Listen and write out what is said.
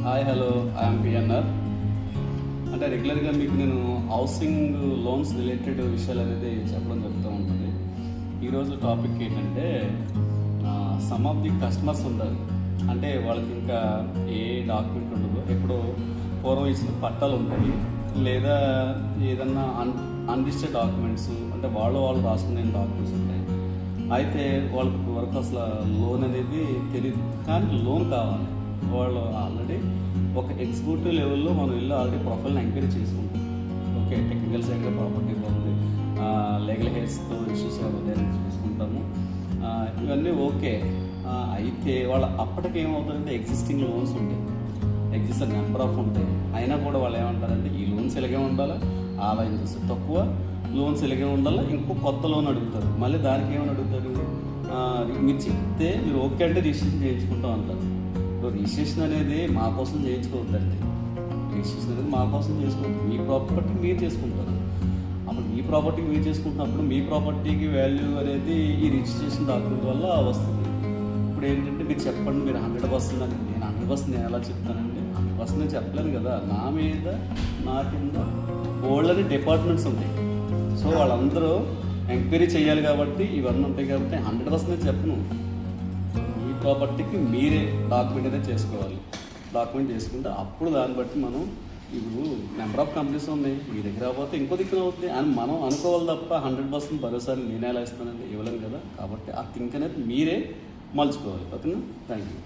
Hi hello I'm PNR. అంటే రెగ్యులర్గా మీకు నేను హౌసింగ్ లోన్స్ రిలేటెడ్ విషయాలు అనేది చెప్పడం జరుగుతూ ఉంటుంది. ఈరోజు టాపిక్ ఏంటంటే సమ్ ఆఫ్ ది కస్టమర్స్ ఉంటారు, అంటే వాళ్ళకి ఇంకా ఏ డాక్యుమెంట్ ఉండదు, ఎప్పుడో పూర్వం ఇచ్చిన పట్టాలు ఉంటాయి, లేదా ఏదన్నా అన్రిజిస్టర్డ్ డాక్యుమెంట్స్, అంటే వాళ్ళు రాసుకునే డాక్యుమెంట్స్ ఉంటాయి. అయితే వాళ్ళకి వరకు అసలు లోన్ అనేది తెలియదు, కానీ లోన్ కావాలి. వాళ్ళు ఆల్రెడీ ఒక ఎగ్జిక్యూటివ్ లెవెల్లో మనం వెళ్ళి ఆల్రెడీ ప్రొఫైల్ని ఎంక్వైరీ చేసుకుంటాం. ఓకే, టెక్నికల్ సైడ్గా ప్రాపర్టీ బాగుంది, లీగల్ హెయిర్స్తో ఇష్యూస్ ఏమైనా చూసుకుంటాము, ఇవన్నీ ఓకే. అయితే వాళ్ళ అప్పటికి ఏమవుతుందంటే ఎగ్జిస్టింగ్ లోన్స్ ఉంటాయి, ఎగ్జిస్టింగ్ నెంబర్ ఆఫ్ ఉంటాయి. అయినా కూడా వాళ్ళు ఏమంటారంటే ఈ లోన్స్ ఇలాగే ఉండాలా, ఆదాయం చూస్తే తక్కువ, లోన్స్ ఇలాగే ఉండాలా, ఇంకో కొత్త లోన్ అడుగుతారు. మళ్ళీ దానికి ఏమని అడుగుతారు, మీరు చెప్తే మీరు ఓకే అంటే రిజిస్ట్రేషన్ చేయించుకుంటాం అంటారు. ఇప్పుడు రిజిస్ట్రేషన్ అనేది మా కోసం చేయించుకోవద్దండి, రిజిస్ట్రేషన్ అనేది మా కోసం చేసుకోవద్దు, మీ ప్రాపర్టీ మీరు చేసుకుంటారు. అప్పుడు మీ ప్రాపర్టీకి మీరు చేసుకుంటున్నప్పుడు మీ ప్రాపర్టీకి వాల్యూ అనేది ఈ రిజిస్ట్రేషన్ డాక్యుమెంట్ వల్ల వస్తుంది. ఇప్పుడు ఏంటంటే మీరు చెప్పండి, మీరు 100% అని, నేను 100% నేను ఎలా చెప్తానండి, 100% నేను చెప్పలేను కదా. నా మీద నా కింద ఓల్డ్ డిపార్ట్మెంట్స్ ఉంటాయి, సో వాళ్ళందరూ ఎంక్వైరీ చేయాలి కాబట్టి ఇవన్నీ ఉంటాయి కాబట్టి 100% నేను చెప్పను. ఈ ప్రాపర్టీకి మీరే డాక్యుమెంట్ అనేది చేసుకోవాలి. డాక్యుమెంట్ చేసుకుంటే అప్పుడు దాన్ని బట్టి మనం ఇప్పుడు నెంబర్ ఆఫ్ కంపెనీస్ ఉన్నాయి, మీ దగ్గర అవ్వకపోతే ఇంకో దిక్కున అవుతుంది అని మనం అనుకోవాలి తప్ప 100% భరోసాని నేనే ఎలా ఇస్తానండి, ఇవ్వలేను కదా. కాబట్టి ఆ థింక్ అనేది మీరే మలుచుకోవాలి. ఓకేనా? Thank you.